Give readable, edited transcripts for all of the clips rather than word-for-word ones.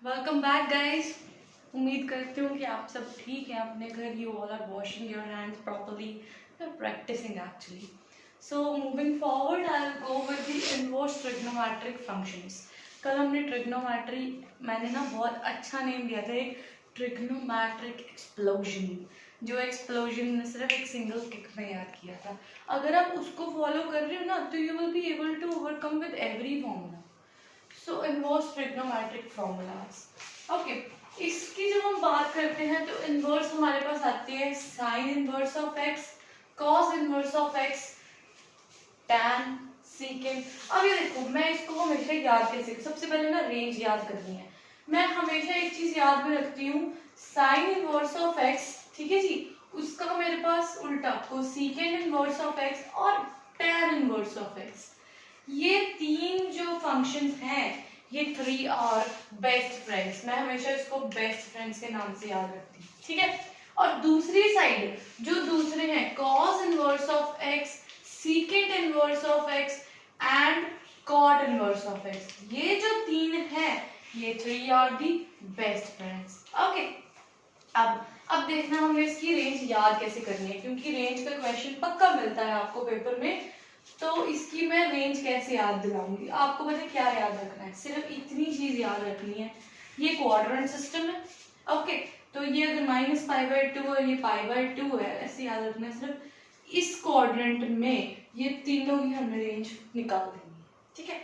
Welcome back guys. उम्मीद करती हूँ कि आप सब ठीक हैं अपने घर। You all are washing your hands properly, practicing actually. So moving forward I will go with the inverse trigonometric functions. कल हमने ट्रिग्नोमेट्री, मैंने ना बहुत अच्छा नेम दिया था, एक ट्रिग्नोमेट्रिक एक्सप्लोजन। जो एक्सप्लोजन ने सिर्फ एक सिंगल किक में याद किया था। अगर आप उसको फॉलो कर रहे हो ना तो you will be able to overcome with every formula. So inverse trigonometric formulas. Okay, इसकी जब हम बात करते हैं तो इनवर्स हमारे पास आती है sign inverse of x, cos inverse of x, tan, secant. अब ये देखो, मैं इसको हमेशा याद कैसे, सबसे पहले ना रेंज याद करनी है। मैं हमेशा एक चीज याद में रखती हूँ, साइन इनवर्स ऑफ एक्स, ठीक है जी, उसका मेरे पास उल्टा को सीकेंट इनवर्स ऑफ एक्स और टैन इनवर्स ऑफ एक्स। ये तीन जो फंक्शंस हैं, ये थ्री आर बेस्ट फ्रेंड्स। मैं हमेशा इसको बेस्ट फ्रेंड्स के नाम से याद रखती हूँ, ठीक है। और दूसरी साइड जो दूसरे हैं, cos inverse of x, secant inverse of x and cot inverse of x, ये जो तीन हैं, ये three are the best friends. Okay, अब देखना हमने इसकी रेंज याद कैसे करनी है, क्योंकि रेंज का क्वेश्चन पक्का मिलता है आपको पेपर में। तो इसकी मैं रेंज कैसे याद दिलाऊंगी आपको। पता है क्या याद रखना है, सिर्फ इतनी चीज याद रखनी है, ये क्वाड्रेंट सिस्टम है। ओके, तो ये अगर -π/2 और ये π/2 है, ऐसे याद रखना है। सिर्फ इस क्वाड्रेंट में ये तीनों की हमें रेंज निकाल देनी है, ठीक है।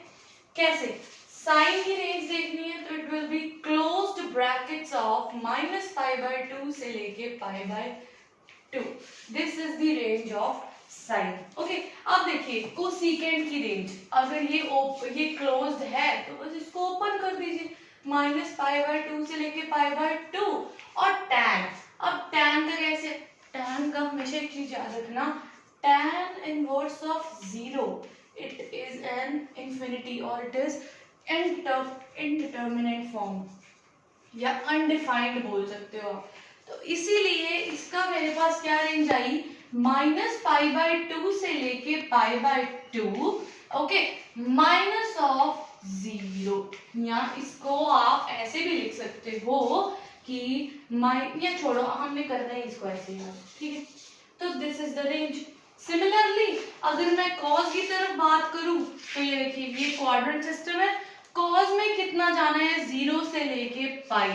कैसे, साइन की रेंज देखनी है तो it will be closed brackets of -π/2 से लेके π/2। This is the range of sine. Okay, अब देखिए कोसेकेंट की रेंज, अगर ये क्लोज्ड है तो बस इसको ओपन कर दीजिए, -π/2 से लेके π/2। और टैन, अब टैन का कैसे, टैन का हमेशा एक चीज याद रखना, tan inverse of zero, it is an infinity और इट इज इनडिटर्मिनेट फॉर्म या अनडिफाइंड बोल सकते हो आप। तो इसीलिए इसका मेरे पास क्या रेंज आई, -π/2 से लेके π/2। ओके, माइनस ऑफ जीरो, या इसको आप ऐसे भी लिख सकते हो कि या छोड़ो, हमने करना है इसको ऐसे यार, ठीक है। तो this is the range. Similarly अगर मैं कॉस की तरफ बात करूं तो ये देखिए, ये क्वाड्रेंट सिस्टम है। कॉस में कितना जाना है, 0 से लेके पाई,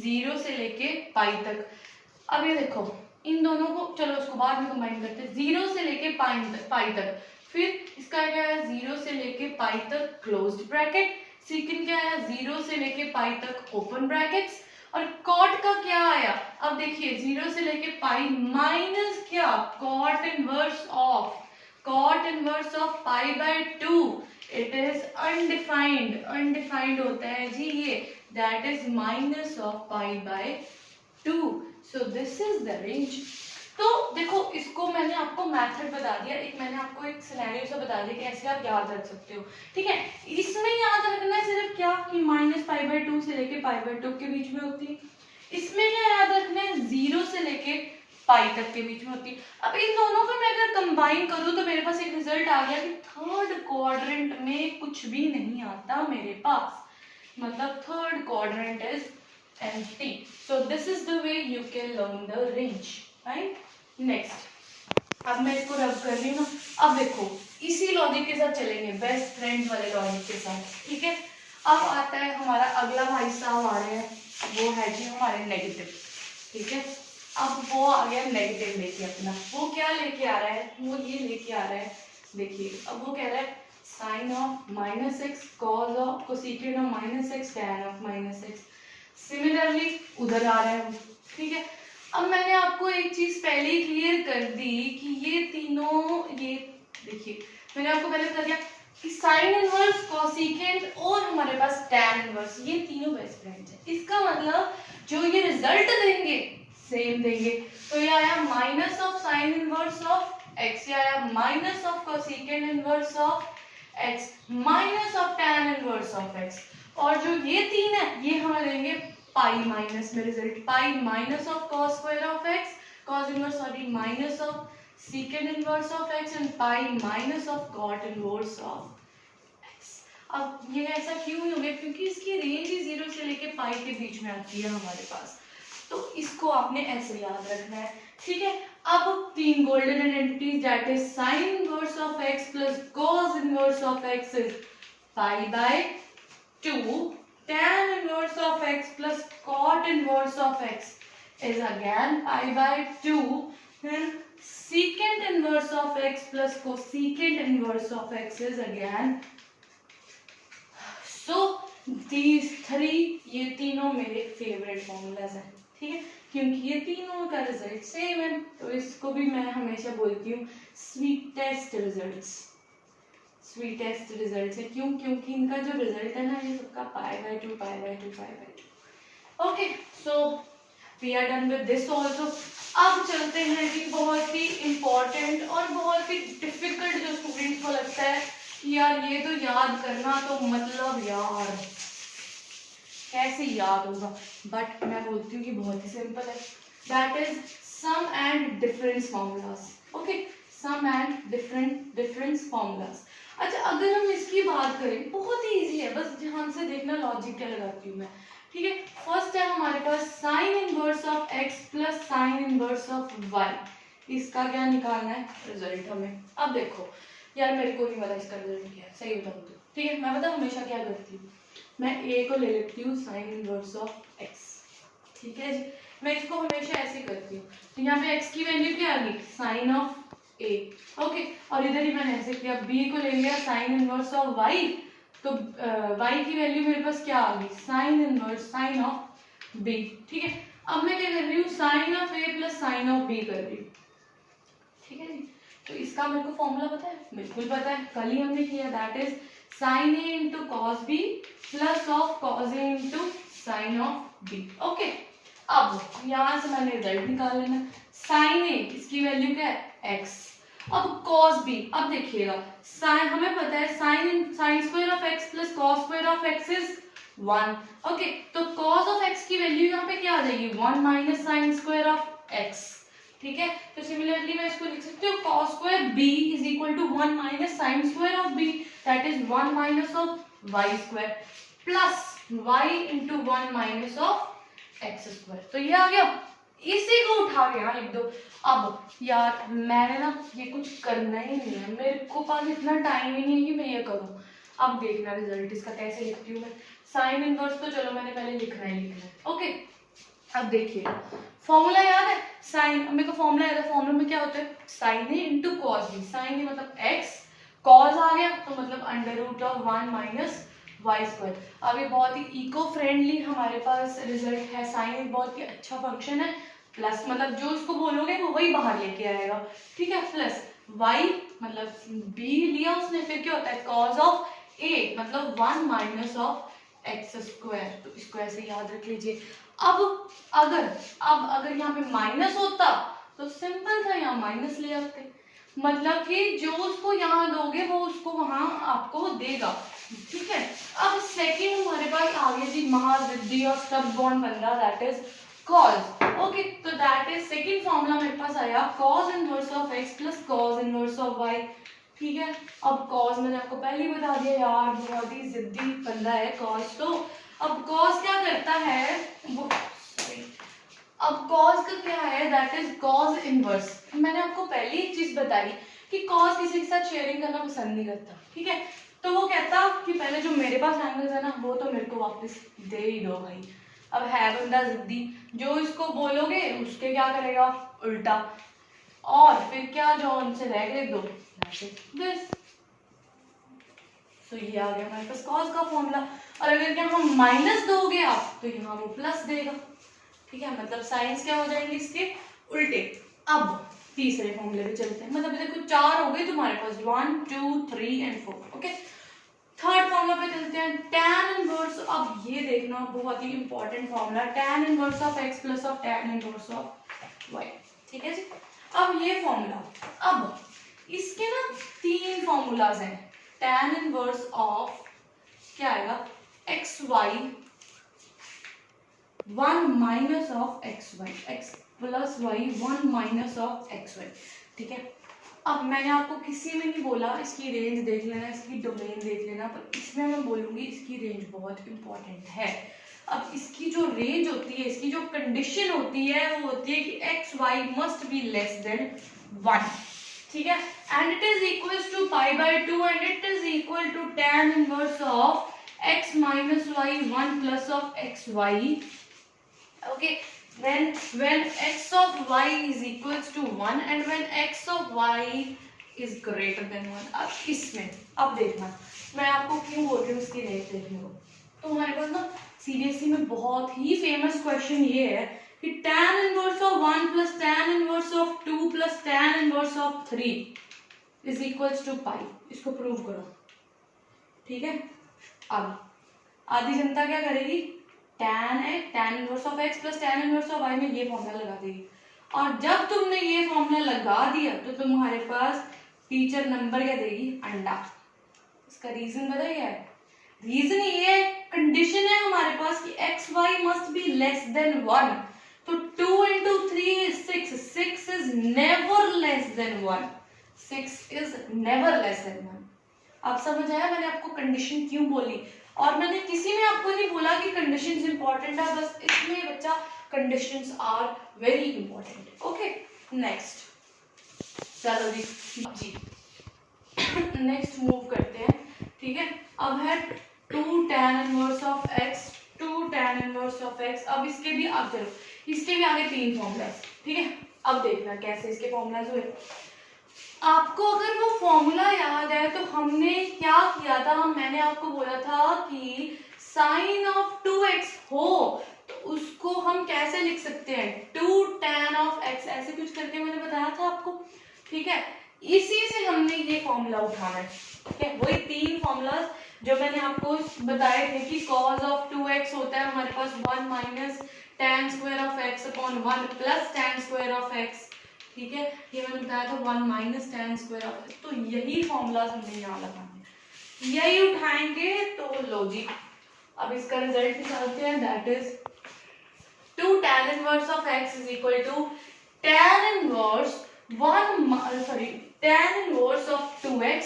0 से लेके पाई तक। अब ये देखो, इन दोनों को चलो उसको बाद में कंबाइन करते हैं, 0 से लेके पाई तक। फिर इसका क्या है, 0 से लेके पाई तक क्लोज्ड ब्रैकेट। सेकंड क्या है, 0 से लेके पाई तक ओपन ब्रैकेट्स। और कॉट का क्या आया, अब देखिए 0 से लेके पाई माइनस क्या, cot inverse of, cot inverse of π/2। It is undefined, undefined होता है जी ये, that is minus of π/2। So this is the range. तो देखो, इसको मैंने आपको मेथड बता दिया, एक मैंने आपको एक सिनेरियो से बता दिया कि ऐसे आप याद रख सकते हो, ठीक है। इसमें याद रखना है सिर्फ क्या, कि -π/2 से लेके π/2 के बीच में होती है। इसमें क्या याद रखना है, 0 से लेके पाई तक के बीच में होती है। अब इन दोनों को मैं अगर कंबाइन करूं तो मेरे पास एक रिजल्ट आ गया कि थर्ड क्वाड्रेंट में कुछ भी नहीं आता मेरे पास, मतलब third quadrant is empty. So this is the way you can learn the range, right? Next, अब मैं इसको रब कर रही हूँ ना। अब देखो, इसी लॉजिक के साथ चलेंगे, बेस्ट फ्रेंड्स वाले लॉजिक के साथ, ठीक है। अब आता है हमारा अगला भाई साहब आ रहे हैं, वो है जी हमारे नेगेटिव, ठीक है। अब वो आ गया नेगेटिव लेके अपना, वो क्या लेके आ रहा है, वो ये लेके आ रहा है, देखिए अब वो कह रहा है sine of -x cos of cosecant of -x tan of -x। Similarly उधर आ रहा है, ठीक है। अब मैंने आपको एक चीज पहले ही क्लियर कर दी कि ये तीनों, ये देखिए मैंने आपको पहले बता दिया कि साइन इनवर्स, कोसेकेंट और हमारे पास टैन इनवर्स, ये तीनों बेस्ट फ्रेंड्स हैं। इसका मतलब जो ये रिजल्ट देंगे सेम देंगे। तो ये आया minus of sine inverse of x, ये आया minus of cosecant inverse of x, minus of tan inverse of x. और जो ये तीन है ये हमें देंगे पाई माइनस में result, pi minus of cos square of x, cos inverse sorry minus of secant inverse of x and pi minus of cot inverse of x. अब ये ऐसा क्यों हो गया, क्योंकि इसकी रेंज ही 0 से लेके पाई के बीच में आती है हमारे पास, तो इसको आपने ऐसे याद रखना है, ठीक है। अब 3 golden identities, that is sine inverse of x plus cos inverse of x is pi by 2, tan inverse of x plus cot inverse of x is again pi by 2, then secant inverse of x plus cosecant inverse of x is again, so these three, ये तीनों मेरे favourite formulas हैं, ठीक है, क्योंकि ये तीनों का रिजल्ट सेम है, तो इसको भी मैं हमेशा बोलती हूँ स्वीटेस्ट रिजल्ट्स, स्वीटेस्ट रिजल्ट है। क्यों? क्योंकि इनका जो रिजल्ट है ना, ये सबका pi by 2 pi by 2 pi by 2। Okay, so we are done with this also. अब चलते हैं कि बहुत ही इम्पोर्टेंट और बहुत ही डिफिकल्ट जो स्टूडेंट्स को लगता है कि यार ये तो याद करना, तो मतलब यार कैसे याद होगा, बट मैं बोलती हूँ कि बहुत ही सिंपल है, that is sum and difference formulas. Okay, sum and difference formulas. अच्छा, अगर हम इसकी बात करें, बहुत ही इजी है, बस ध्यान से देखना लॉजिक क्या लगाती हूँ मैं, ठीक है। फर्स्ट है हमारे पास sine inverse of x plus sine inverse of y, इसका क्या निकालना है रिजल्ट हमें। अब देखो यार, मेरे को नहीं पता इसका रिजल्ट क्या है, सही बताऊँ तो, ठीक है। मैं पता हमेशा क्या करती हूँ, मैं a को ले लेती हूँ साइन इनवर्स ऑफ x, ठीक है जी, मैं इसको हमेशा ऐसे करती हूँ। तो यहाँ पे x की वैल्यू क्या आ गई, साइन ऑफ a, ओके, और इधर ही मैंने ऐसे किया, b को ले लिया साइन इनवर्स ऑफ y, तो y की वैल्यू मेरे पास क्या आ गई, sine inverse sine of b, ठीक है। अब मैं क्या कर रही हूँ, sine of a plus sine of b कर रही हूँ, ठीक है जी। तो इसका मेरे को फॉर्मूला पता है, बिल्कुल पता है, कल ही हमने किया, that is sine a into cos b plus of cos a into sine of b, okay. अब यहाँ से मैंने रिजल्ट निकाल लेना, साइन a इसकी वैल्यू क्या है x, अब cos b, अब देखिएगा साइन, हमें पता है sign square of x plus cos square of x is 1, okay, तो cos ऑफ x की वैल्यू यहाँ पे क्या आ जाएगी, 1 minus sine square of x, ठीक है। तो सिमिलरली मैं इसको लिख सकती हूँ cos square b is equal to 1 minus sine square of b, that is 1 minus of y square plus y into 1 minus of x square, तो ये आ गया, इसी को उठा के यहाँ लिख दो। अब यार मैंने ना ये कुछ करना ही नहीं है, मेरे को पास इतना टाइम ही नहीं है कि मैं ये करूँ। अब देखना रिजल्ट इसका कैसे लिखती हूँ मैं, साइन इनवर्स तो चलो मैंने पहले लिखना है, ओके। अब देखिए फॉर्मूला याद है, साइन, मेरे को फॉर्मूला याद है, फॉर्मूला में क्या होता है, sine a into cos b, sine a मतलब x, कॉस आ गया तो मतलब under root of 1 minus y square. अब ये बहुत ही इको फ्रेंडली हमारे पास रिजल्ट है, साइन बहुत ही अच्छा फंक्शन है, प्लस मतलब जो इसको बोलोगे वो वही बाहर लेके आएगा, ठीक है, प्लस y मतलब b लिया उसने, फिर क्या होता है cos ऑफ a मतलब 1 माइनस ऑफ एक्स स्क्वायर, तो इसको ऐसे याद रख लीजिए। अब अगर यहाँ पे माइनस होता तो सिंपल था, यहाँ माइनस ले आते, मतलब कि जो उसको यहाँ दोगे वो उसको वहां आपको देगा, ठीक है। अब सेकंड हमारे पास आ गया जी महावृद्धि और सब बॉन्ड बन रहा, दैट इज cos, ओके, तो दैट इज सेकंड फॉर्मूला मेरे पास आया cos inverse of x plus cos inverse of y, ठीक है। अब cos मैंने आपको पहले ही बता दिया यार, बहुत ही जिद्दी बंदा है cos, तो अब cos क्या करता है वो, अब cos का क्या है, दैट इज cos इनवर्स, मैंने आपको पहले एक चीज बताई कि cos किसी के साथ शेयरिंग करना पसंद नहीं करता, ठीक है, तो वो कहता कि पहले जो मेरे पास एंगल्स है ना वो तो मेरे को वापस दे ही दो भाई। अब है बंदा जिद्दी, जो इसको बोलोगे उसके क्या करेगा उल्टा, और फिर क्या जो उनसे रह गए दो दिस, तो ये आ गया हमारे पास cos का फॉर्मूला। और अगर यहाँ हम माइनस दोगे आप तो यहाँ वो प्लस देगा, ठीक है, मतलब साइंस क्या हो जाएंगे इसके उल्टे। अब तीसरे फॉर्मूले पे चलते हैं, मतलब देखो 4 हो गए तुम्हारे पास, 1 2 3 एंड 4, ओके। थर्ड फॉर्मूला पे चलते हैं, tan इनवर्स, अब ये देखना बहुत ही important formula, tan inverse of x plus of tan inverse of y, ठीक है जी। अब ये फॉर्मूला, अब इसके ना 3 फॉर्मूलाज हैं, tan इनवर्स ऑफ क्या आएगा xy 1 minus of xy, x plus y 1 minus of xy, ठीक है। अब मैंने आपको किसी में नहीं बोला इसकी रेंज देख लेना, इसकी डोमेन देख लेना, पर इसमें मैं बोलूँगी इसकी रेंज बहुत इंपॉर्टेंट है। अब इसकी जो रेंज होती है, इसकी जो कंडीशन होती है वो होती है कि x y must be less than 1, ठीक है, and it is equals to pi by 2 and it is equal to tan inverse of x minus y 1 plus of x y. Okay, when x of y is equals to 1 and when x of y is greater than 1। अब इसमें अब देखना मैं आपको क्यों बोल रही हूँ इसकी रेंज देखने को। तो हमारे पास ना सीबीएसई में बहुत ही फेमस क्वेश्चन ये है कि tan inverse of 1 plus tan inverse of 2 plus tan inverse of 3 is equals to pi. इसको प्रूव करो, ठीक है। अब आधी जनता क्या करेगी, tan inverse of x plus tan inverse of y में ये फॉर्मूला लगा देगी, और जब तुमने ये फॉर्मूला लगा दिया तो तुम्हारे पास टीचर नंबर क्या देगी, अंडा। इसका रीजन पता क्या है, रीजन ये है, कंडीशन है हमारे पास कि x y must be less than 1, तो 2 into 3 is 6, 6 is never less than 1, 6 is never less than 1। आप समझ आया मैंने आपको कंडीशन क्यों बोली, और मैंने किसी में आपको नहीं बोला कि कंडीशंस इंपॉर्टेंट है, बस इसमें बच्चा conditions are very important. Okay, next चलो जी नेक्स्ट मूव करते हैं, ठीक है। अब है 2 tan inverse of x, 2 tan inverse of x। अब इसके भी आप चलो इसके भी आगे 3 फॉर्मूलाज, ठीक है। अब देखना कैसे इसके फॉर्मूलाज हुए। आपको अगर वो फॉर्मूला याद है तो हमने क्या किया था, मैंने आपको बोला था कि साइन ऑफ 2x हो तो उसको हम कैसे लिख सकते हैं, 2 tan ऑफ x, ऐसे कुछ करके मैंने बताया था आपको, ठीक है। इसी से हमने ये फॉर्मूला उठाना है, ठीक है। वही 3 फॉर्मूलाज जो मैंने आपको बताए थे कि cos ऑफ 2x होता है हमारे पास 1 minus tan square of x upon 1 plus tan square of x, ठीक है। ये मैंने बताया था 1 minus tan square of x। तो यही फॉर्मूलाज हमने यहाँ लगाने, यही उठाएंगे तो लो जी। अब इसका रिजल्ट निकालते हैं, that is 2 tan inverse of x is equal to tan inverse tan inverse of 2x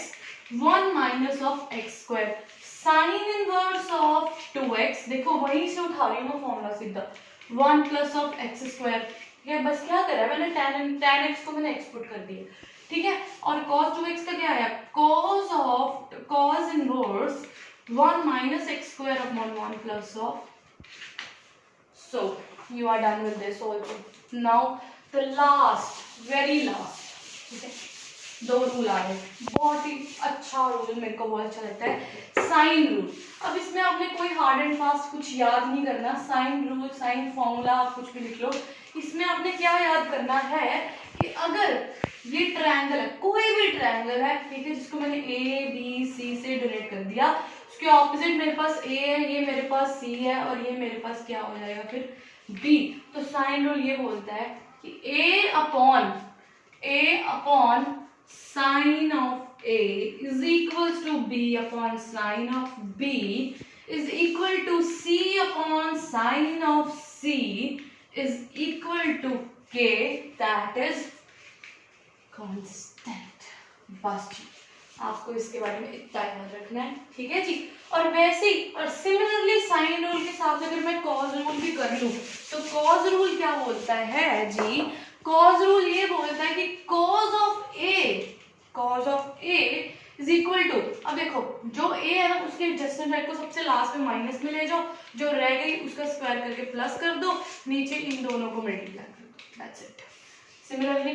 1 minus of x square. Sine inverse of 2x, देखो वहीं से उठा रही हूँ मैं फॉर्मूला सीधा, 1 प्लस ऑफ x स्क्वायर। ये बस क्या करा है मैंने, tan x को मैंने एक्सपोर्ट कर दिया, ठीक है। और cos 2x का क्या आया, cos inverse 1 minus x square upon 1 plus of. So you are done with this also. Now the last, very last, ठीक है। 2 रूल आ गए, बहुत ही अच्छा रूल, मेरे को बहुत अच्छा लगता है, साइन रूल। अब इसमें आपने कोई हार्ड एंड फास्ट कुछ याद नहीं करना, साइन रूल, साइन फॉर्मूला आप कुछ भी लिख लो। इसमें आपने क्या याद करना है कि अगर ये ट्रायंगल है, कोई भी ट्रायंगल है, ठीक है, जिसको मैंने ए बी सी से डोनेट कर दिया, उसके ऑपोजिट मेरे पास ए है, ये मेरे पास सी है, और ये मेरे पास क्या हो जाएगा फिर बी। तो साइन रूल ये बोलता है कि A upon sine of A is equals to B upon sine of B is equal to C upon sine of C is equal to K, that is constant. बस जी, आपको इसके बारे में इतना याद रखना है, ठीक है जी। और वैसे ही और सिमिलरली साइन रूल के साथ अगर मैं कॉज रूल भी कर लूं तो कॉज रूल क्या बोलता है जी, कॉज रूल ये बोलता है कि cos of A is equal to, अब देखो जो ए है ना उसके एडजस्टेंट साइड को सबसे लास्ट में माइनस में ले जाओ, जो रह गई उसका स्क्वायर करके प्लस कर दो, नीचे इन दोनों को मल्टीप्लाई कर दो, that's it. Similarly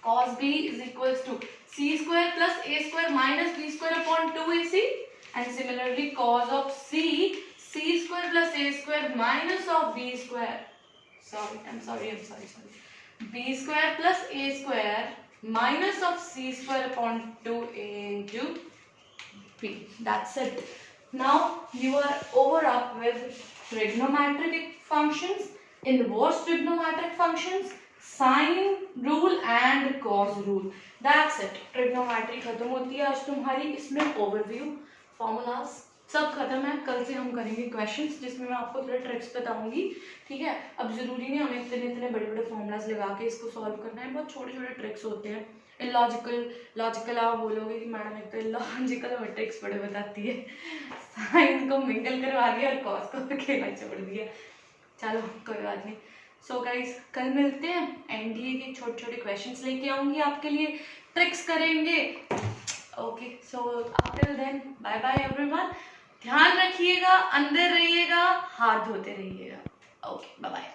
cos b is equals to c square plus a square minus b square upon 2ac, and similarly cos of c square plus a square minus of b square, I'm sorry b square plus a square minus of c square upon 2a into b, that's it. Now you are up with trigonometric functions, inverse trigonometric functions, sine rule and cos rule, that's it. Trigonometry खत्म होती है आज तुम्हारी। इसमें overview, formulas, सब खत्म है। कल से हम करेंगे क्वेश्चंस जिसमें मैं आपको थोड़े ट्रिक्स बताऊंगी, ठीक है। अब जरूरी नहीं हमें इतने इतने बड़े बड़े फॉर्मूलाज लगा के इसको सॉल्व करना है, बहुत छोटे छोटे ट्रिक्स होते हैं। लॉजिकल आप बोलोगे कि मैडम एक तो लॉजिकल और ट्रिक्स बड़े बताती है, साइन को मिंगल करवा दिया और कॉस को अकेला छोड़ दिया। चलो कोई बात नहीं। सो गाइस कल मिलते हैं, एनडीए के छोटे छोटे क्वेश्चंस लेके आऊंगी आपके लिए, ट्रिक्स करेंगे। Okay so after then bye bye everyone, ध्यान रखिएगा, अंदर रहिएगा, हाथ धोते रहिएगा। Okay bye bye.